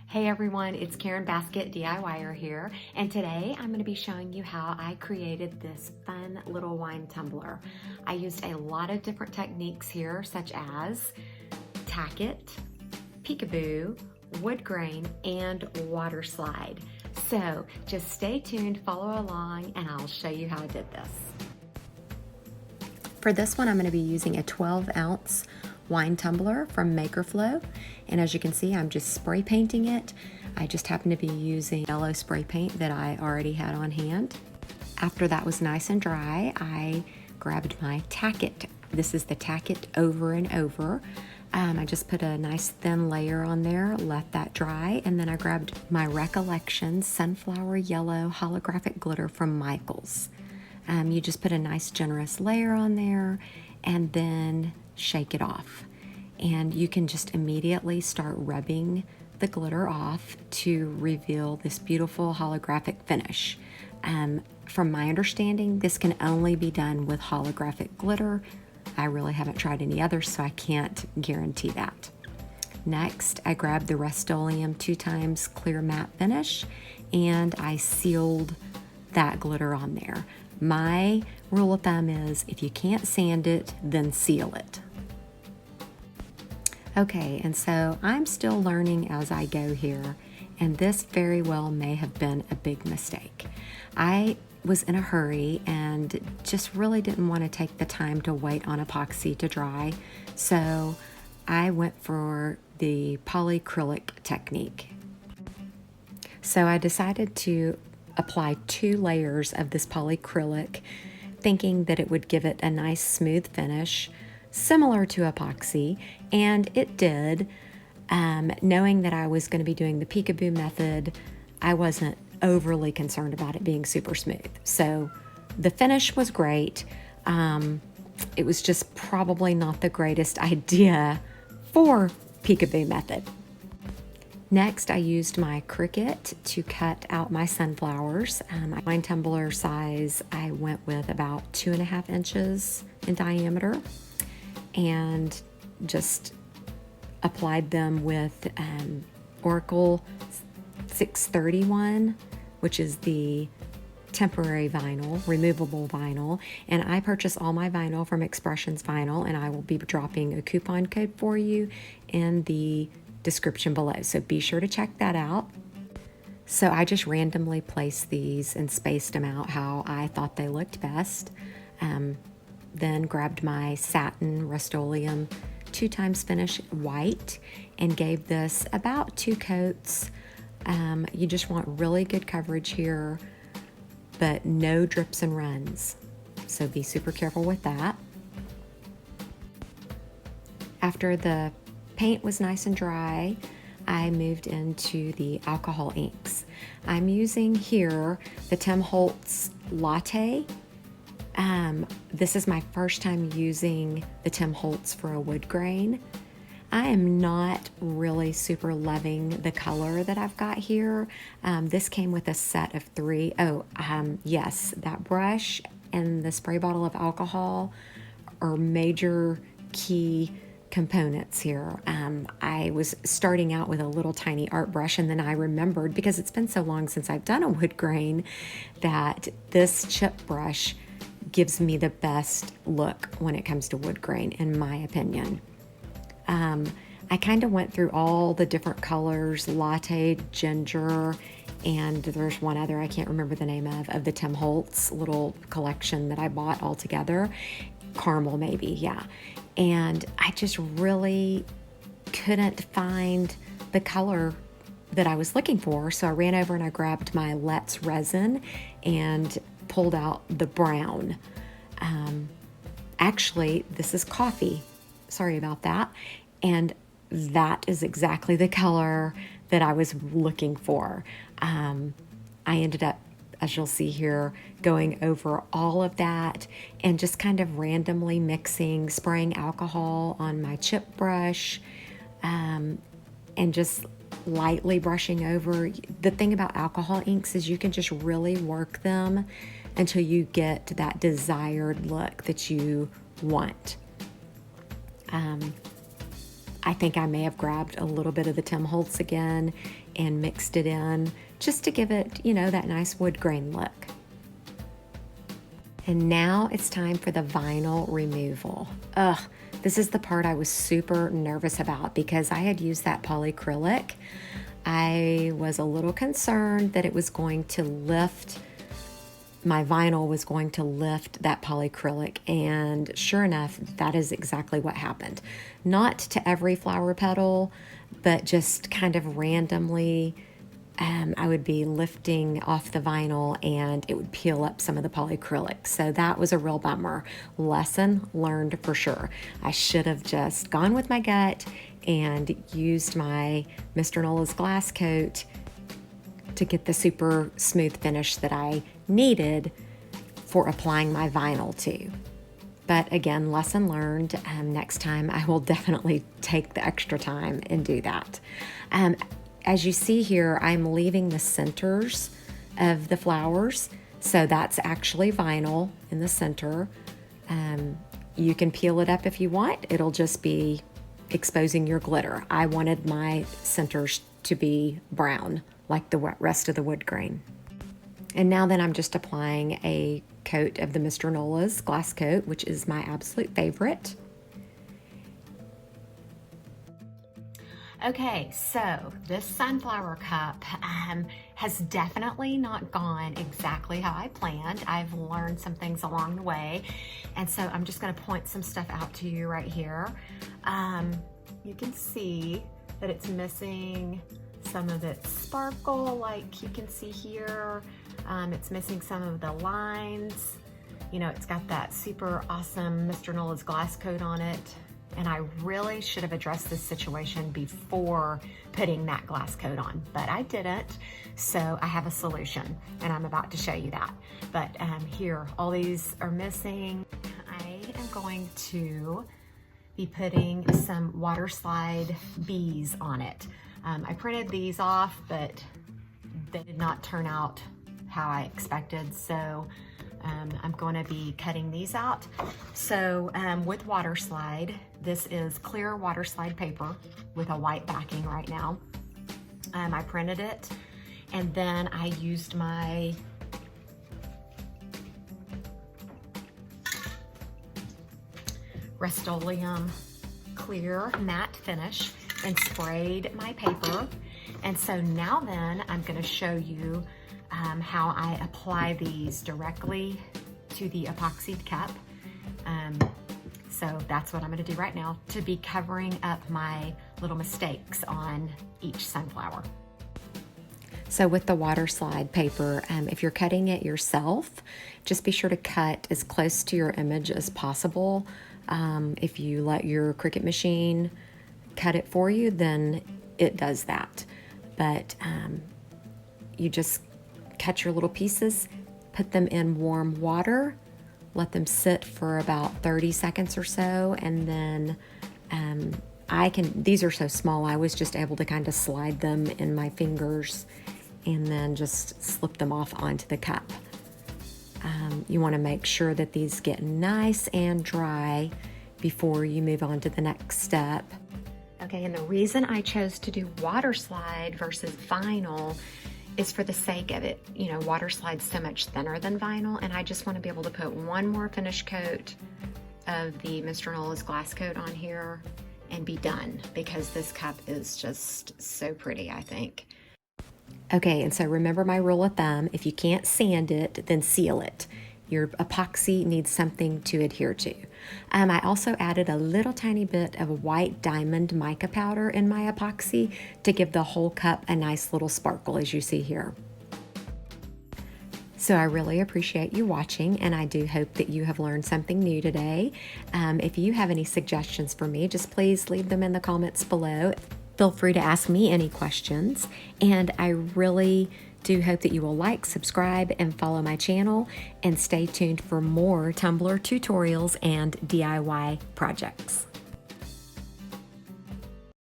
Hey everyone, it's Karen Basket DIYer here, and today I'm going to be showing you how I created this fun little wine tumbler. I used a lot of different techniques here, such as Tack-it, Peekaboo, wood grain, and water slide. So just stay tuned, follow along, and I'll show you how I did this. For this one, I'm going to be using a 12-ounce wine tumbler from Makerflow, and as you can see, I'm just spray painting it. I just happen to be using yellow spray paint that I already had on hand. After that was nice and dry, I grabbed my Tack-it. This is the Tack-it Over and Over. I just put a nice thin layer on there, let that dry, and then I grabbed my Recollection Sunflower Yellow Holographic Glitter from Michaels. You just put a nice generous layer on there and then shake it off. And you can just immediately start rubbing the glitter off to reveal this beautiful holographic finish. From my understanding, this can only be done with holographic glitter. I really haven't tried any others, so I can't guarantee that. Next, I grabbed the Rust-Oleum 2x clear matte finish and I sealed that glitter on there. My rule of thumb is if you can't sand it, then seal it. Okay, and so I'm still learning as I go here, and this very well may have been a big mistake. I was in a hurry and just really didn't want to take the time to wait on epoxy to dry, so I went for the polycrylic technique. So I decided to apply 2 layers of this polycrylic, thinking that it would give it a nice smooth finish similar to epoxy, and it did. Knowing that I was going to be doing the Peekaboo method, I wasn't overly concerned about it being super smooth. So the finish was great. It was just probably not the greatest idea for Peekaboo method. Next, I used my Cricut to cut out my sunflowers. My wine tumbler size, I went with about 2.5 inches in diameter and just applied them with Oracle 631, which is the temporary vinyl, removable vinyl, and I purchase all my vinyl from Expressions Vinyl, and I will be dropping a coupon code for you in the description below, so be sure to check that out. So I just randomly placed these and spaced them out how I thought they looked best. Then grabbed my satin Rust-Oleum 2x finish white and gave this about 2 coats. You just want really good coverage here, but no drips and runs, so be super careful with that. After the paint was nice and dry, I moved into the alcohol inks. I'm using here the Tim Holtz Latte. This is my first time using the Tim Holtz for a wood grain. I am not really super loving the color that I've got here. This came with a set of 3. Yes, that brush and the spray bottle of alcohol are major key components here. I was starting out with a little tiny art brush, and then I remembered, because it's been so long since I've done a wood grain, that this chip brush gives me the best look when it comes to wood grain, in my opinion. I kind of went through all the different colors, latte, ginger, and there's one other I can't remember the name of the Tim Holtz little collection that I bought all together. Caramel maybe, yeah. And I just really couldn't find the color that I was looking for, so I ran over and I grabbed my Let's Resin and pulled out the brown. Actually, this is coffee. Sorry about that. And that is exactly the color that I was looking for. I ended up, as you'll see here, going over all of that and just kind of randomly mixing, spraying alcohol on my chip brush, and just lightly brushing over. The thing about alcohol inks is you can just really work them until you get to that desired look that you want. I think I may have grabbed a little bit of the Tim Holtz again and mixed it in just to give it, you know, that nice wood grain look. And now it's time for the vinyl removal. Ugh, this is the part I was super nervous about because I had used that polycrylic. I was a little concerned that it was going to lift, my vinyl was going to lift that polycrylic, and sure enough, that is exactly what happened. Not to every flower petal, but just kind of randomly, I would be lifting off the vinyl and it would peel up some of the polycrylic. So that was a real bummer. Lesson learned for sure. I should have just gone with my gut and used my Mr. Nola's glass coat to get the super smooth finish that I needed for applying my vinyl to. But again, lesson learned. Next time I will definitely take the extra time and do that. As you see here, I'm leaving the centers of the flowers. So that's actually vinyl in the center. You can peel it up if you want. It'll just be exposing your glitter. I wanted my centers to be brown like the rest of the wood grain. And now then I'm just applying a coat of the Mr. Nola's glass coat, which is my absolute favorite. Okay, so this sunflower cup has definitely not gone exactly how I planned. I've learned some things along the way, and so I'm just going to point some stuff out to you right here. You can see that it's missing some of its sparkle, like you can see here. It's missing some of the lines. You know, it's got that super awesome Mr. Nola's glass coat on it. And I really should have addressed this situation before putting that glass coat on, but I didn't. So I have a solution and I'm about to show you that. But here, all these are missing. I am going to be putting some Waterslide bees on it. I printed these off, but they did not turn out how I expected. So I'm going to be cutting these out. So with Waterslide, this is clear Waterslide paper with a white backing right now. I printed it, and then I used my Rust-Oleum clear matte finish and sprayed my paper. And so now then I'm going to show you how I apply these directly to the epoxied cup. So that's what I'm going to do right now to be covering up my little mistakes on each sunflower. So with the Waterslide paper, if you're cutting it yourself, just be sure to cut as close to your image as possible. If you let your Cricut machine cut it for you, then it does that. But you just cut your little pieces, put them in warm water, let them sit for about 30 seconds or so, and then these are so small, I was just able to kind of slide them in my fingers and then just slip them off onto the cup. You want to make sure that these get nice and dry before you move on to the next step. Okay, and the reason I chose to do Waterslide versus vinyl is for the sake of it. You know, Waterslide's so much thinner than vinyl, and I just want to be able to put one more finish coat of the Mr. Nola's glass coat on here and be done, because this cup is just so pretty, I think. Okay, and so remember my rule of thumb: if you can't sand it, then seal it. Your epoxy needs something to adhere to. I also added a little tiny bit of white diamond mica powder in my epoxy to give the whole cup a nice little sparkle, as you see here. So I really appreciate you watching, and I do hope that you have learned something new today. If you have any suggestions for me, just please leave them in the comments below. Feel free to ask me any questions, and I really do hope that you will like, subscribe, and follow my channel, and stay tuned for more Tumbler tutorials and DIY projects.